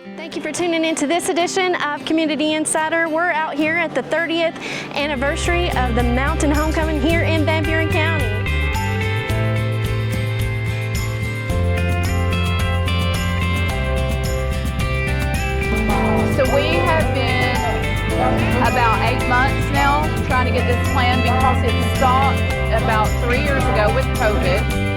Thank you for tuning in to this edition of Community Insider. We're out here at the 30th anniversary of the Mountain Homecoming here in Van Buren County. So we have been about 8 months now trying to get this plan because it stopped about 3 years ago with COVID.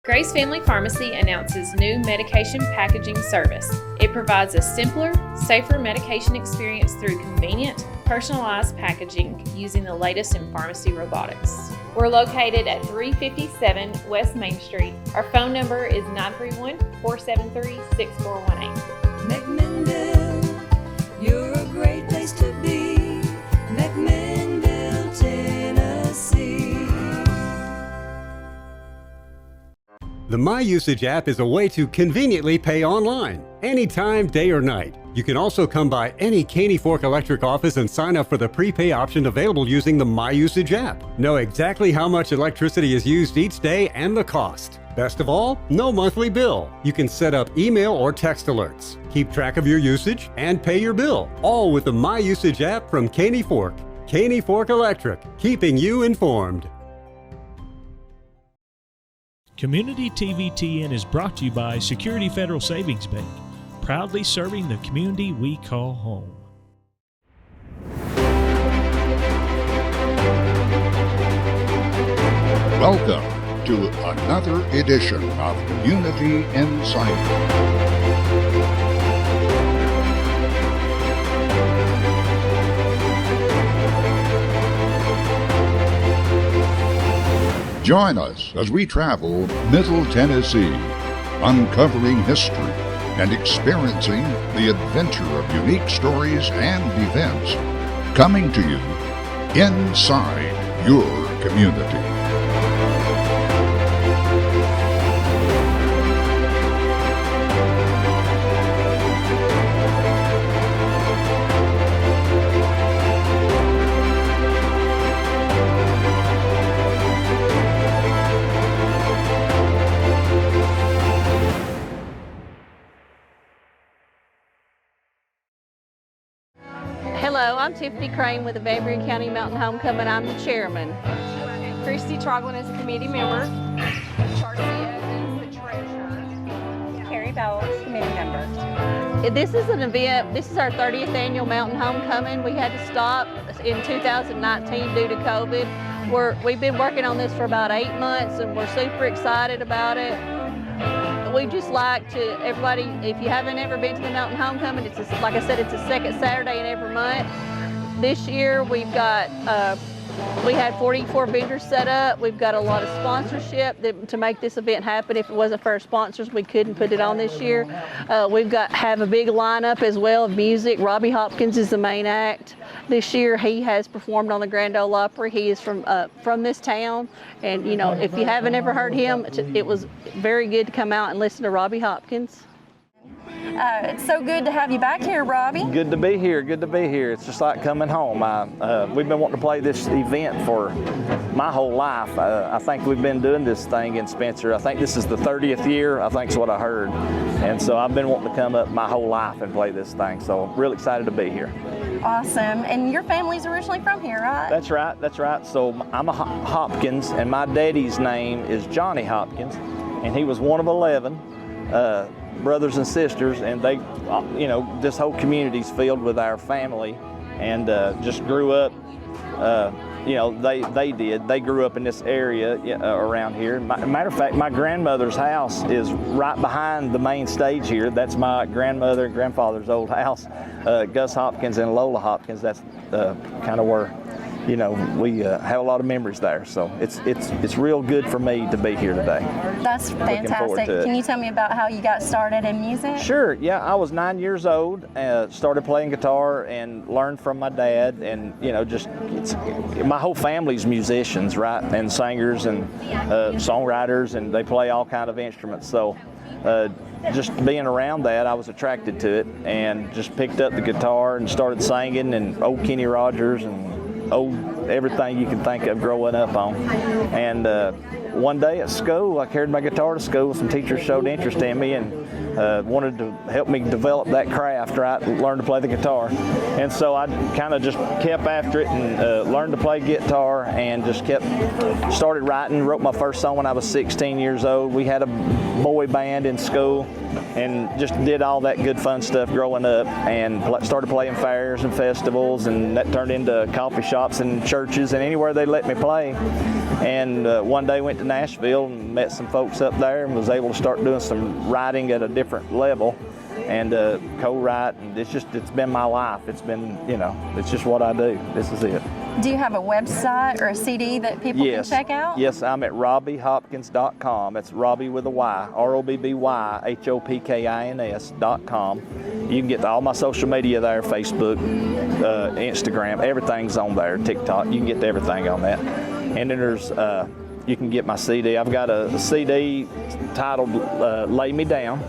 Grace Family Pharmacy announces new medication packaging service. It provides a simpler, safer medication experience through convenient, personalized packaging using the latest in pharmacy robotics. We're located at 357 West Main Street. Our phone number is 931-473-6418. McMinnville, you're a great place to be. McMinnville, Tennessee. The My Usage app is a way to conveniently pay online, anytime, day or night. You can also come by any Caney Fork Electric office and sign up for the prepay option available using the My Usage app. Know exactly how much electricity is used each day and the cost. Best of all, no monthly bill. You can set up email or text alerts, keep track of your usage, and pay your bill, all with the My Usage app from Caney Fork. Caney Fork Electric, keeping you informed. Community TVTN is brought to you by Security Federal Savings Bank, proudly serving the community we call home. Welcome to another edition of Community Insider. Join us as we travel Middle Tennessee, uncovering history and experiencing the adventure of unique stories and events coming to you inside your community. Hello, I'm Tiffany Crane with the Van Buren County Mountain Homecoming. I'm the chairman. Christy Troglin is a committee member. Charcia is the treasurer. Carrie Bowles, committee member. This is an event, this is our 30th annual Mountain Homecoming. We had to stop in 2019 due to COVID. We've been working on this for about 8 months and we're super excited about it. We just like to, everybody, if you haven't ever been to the Mountain Homecoming, it's like I said, it's the second Saturday in every month. This year we've got, we had 44 vendors set up. We've got a lot of sponsorship to make this event happen. If it wasn't for our sponsors, we couldn't put it on this year. We've have a big lineup as well of music. Robbie Hopkins is the main act. This year he has performed on the Grand Ole Opry. He is from this town, and you know, if you haven't ever heard him, it was very good to come out and listen to Robbie Hopkins. It's so good to have you back here, Robbie. Good to be here. Good to be here. It's just like coming home. We've been wanting to play this event for my whole life. I think we've been doing this thing in Spencer. I think this is the 30th year. I think is what I heard. And so I've been wanting to come up my whole life and play this thing. So I'm real excited to be here. Awesome. And your family's originally from here, right? That's right. That's right. So I'm a Hopkins, and my daddy's name is Johnny Hopkins, and he was one of 11. Brothers and sisters, and they, you know, this whole community's filled with our family, and just grew up, you know, they grew up in this area around here. Matter of fact, my grandmother's house is right behind the main stage here. That's my grandmother and grandfather's old house, Gus Hopkins and Lola Hopkins. That's kind of where, you know, we have a lot of memories there. So it's real good for me to be here today. That's fantastic. Can you tell me about how you got started in music? Sure. Yeah, I was 9 years old, started playing guitar and learned from my dad, and you know, just my whole family's musicians, right, and singers and songwriters, and they play all kind of instruments. So just being around that, I was attracted to it and just picked up the guitar and started singing, and old Kenny Rogers and old everything you can think of growing up on. And one day at school, I carried my guitar to school. Some teachers showed interest in me and wanted to help me develop that craft, right? Learn to play the guitar. And so I kind of just kept after it and learned to play guitar and just started writing. Wrote my first song when I was 16 years old. We had a boy band in school and just did all that good fun stuff growing up, and started playing fairs and festivals, and that turned into coffee shops and churches and anywhere they let me play. And one day went to Nashville and met some folks up there and was able to start doing some writing at a different level and co-write, and it's been my life. It's been, it's just what I do. This is it. Do you have a website or a CD that people can check out? Yes, I'm at RobbieHopkins.com. That's Robbie with a Y, RobbieHopkins.com. You can get all my social media there, Facebook, Instagram, everything's on there, TikTok. You can get everything on that. And then there's, you can get my CD. I've got a CD titled Lay Me Down.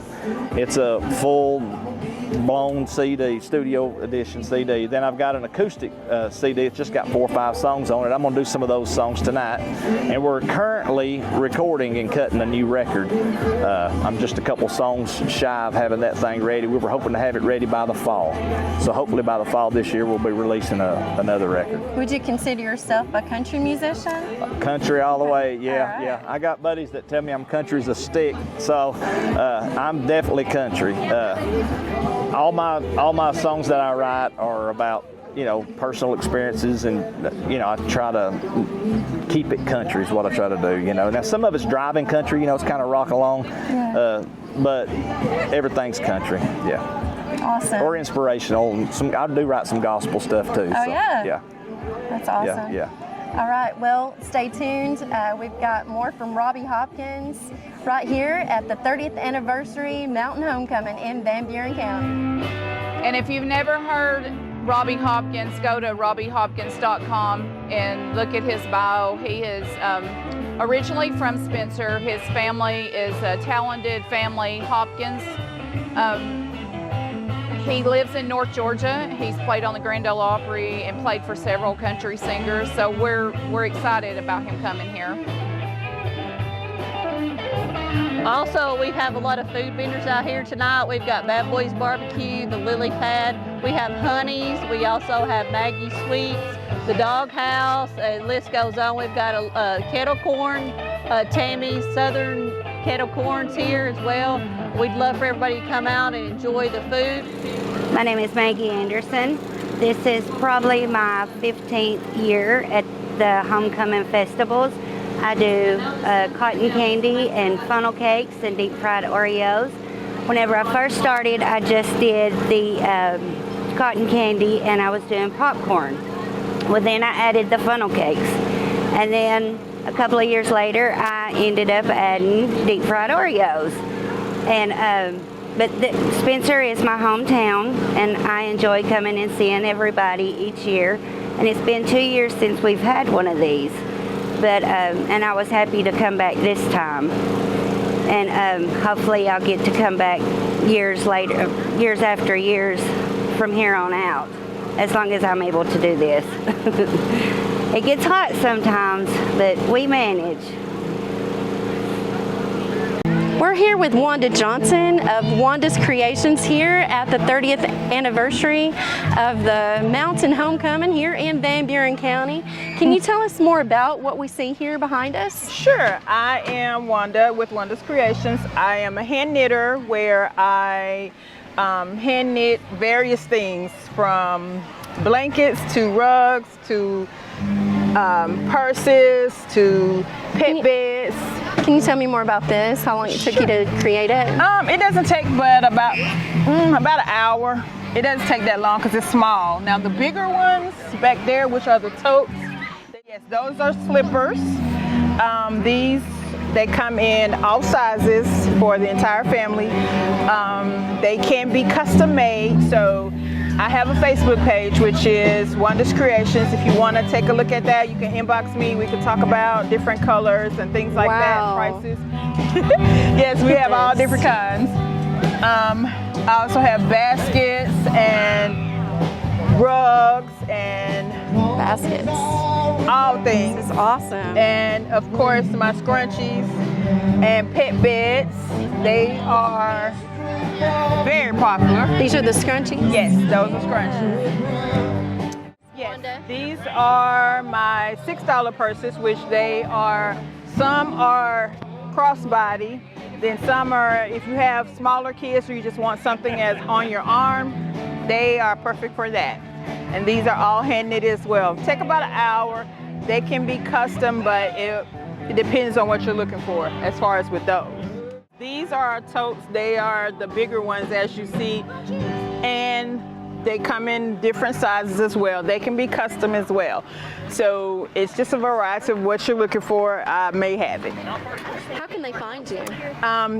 It's a full-blown CD, studio edition CD. Then I've got an acoustic CD. It's just got 4 or 5 songs on it. I'm going to do some of those songs tonight. And we're currently recording and cutting a new record. I'm just a couple songs shy of having that thing ready. We were hoping to have it ready by the fall. So hopefully by the fall this year we'll be releasing another record. Would you consider yourself a country musician? Country all the way, yeah, yeah. I got buddies that tell me I'm country's a stick, so I'm definitely country. All my songs that I write are about, personal experiences, and I try to keep it country is what I try to do. Now some of it's driving country, it's kind of rock along, but everything's country, yeah. Awesome. Or inspirational. I do write some gospel stuff too. Oh, so, yeah. That's awesome. Yeah. All right, well, stay tuned. We've got more from Robbie Hopkins right here at the 30th anniversary Mountain Homecoming in Van Buren County. And if you've never heard Robbie Hopkins, go to RobbieHopkins.com and look at his bio. He is originally from Spencer. His family is a talented family, Hopkins. He lives in North Georgia. He's played on the Grand Ole Opry and played for several country singers. So we're excited about him coming here. Also, we have a lot of food vendors out here tonight. We've got Bad Boys Barbecue, the Lily Pad. We have Honey's. We also have Maggie Sweets, the Dog House. The list goes on. We've got a kettle corn, Tammy's Southern kettle corns here as well. We'd love for everybody to come out and enjoy the food. My name is Maggie Anderson. This is probably my 15th year at the Homecoming Festivals. I do cotton candy and funnel cakes and deep fried Oreos. Whenever I first started, I just did the cotton candy and I was doing popcorn. Well, then I added the funnel cakes. And then a couple of years later, I ended up adding deep fried Oreos. And but Spencer is my hometown, and I enjoy coming and seeing everybody each year. And it's been 2 years since we've had one of these, but and I was happy to come back this time. And hopefully I'll get to come back years after years from here on out, as long as I'm able to do this. It gets hot sometimes, but we manage. We're here with Wanda Johnson of Wanda's Creations here at the 30th anniversary of the Mountain Homecoming here in Van Buren County. Can you tell us more about what we see here behind us? Sure. I am Wanda with Wanda's Creations. I am a hand knitter where I hand knit various things from blankets to rugs to purses to pet beds. Can you tell me more about this? How long it took you to create it? It doesn't take but about an hour. It doesn't take that long because it's small. Now the bigger ones back there, which are the totes, yes, those are slippers. They come in all sizes for the entire family. They can be custom made, so I have a Facebook page, which is Wanda's Creations. If you want to take a look at that, you can inbox me. We can talk about different colors and things like that, prices. Yes, we have all different kinds. I also have baskets and rugs and baskets? All things. This is awesome. And of course, my scrunchies and pet beds. They are very popular. These are the scrunchies? Yes, those are scrunchies. Yes, these are my $6 purses, which some are crossbody, then some are, if you have smaller kids or you just want something as on your arm, they are perfect for that. And these are all hand knit as well. Take about an hour. They can be custom, but it depends on what you're looking for as far as with those. These are our totes. They are the bigger ones as you see, and they come in different sizes as well. They can be custom as well. So it's just a variety of what you're looking for. I may have it. How can they find you?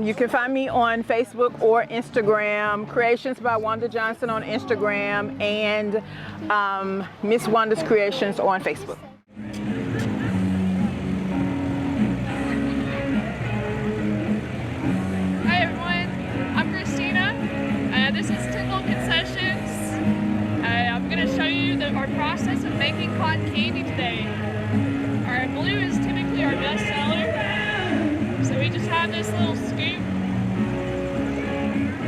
You can find me on Facebook or Instagram, Creations by Wanda Johnson on Instagram, and Miss Wanda's Creations on Facebook. Hi everyone, I'm Christina. This is Tyndall Concessions. I'm going to show you our process of making cotton candy today. Our blue is typically our best seller. So we just have this little scoop.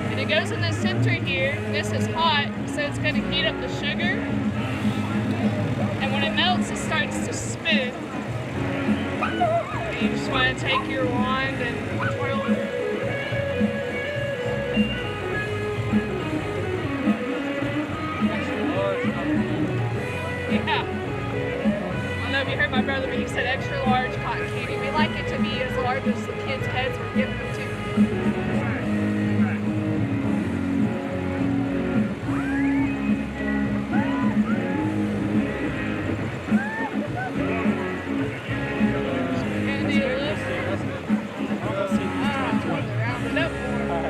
And it goes in the center here. This is hot, so it's going to heat up the sugar. And when it melts, it starts to spin. And you just want to take your wand and twirl it. Yeah. I don't know if you heard my brother, but he said extra large cotton candy. We like it to be as large as the kids' heads we're giving them to. Gonna do a little. Round it up more.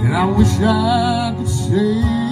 And I wish I could say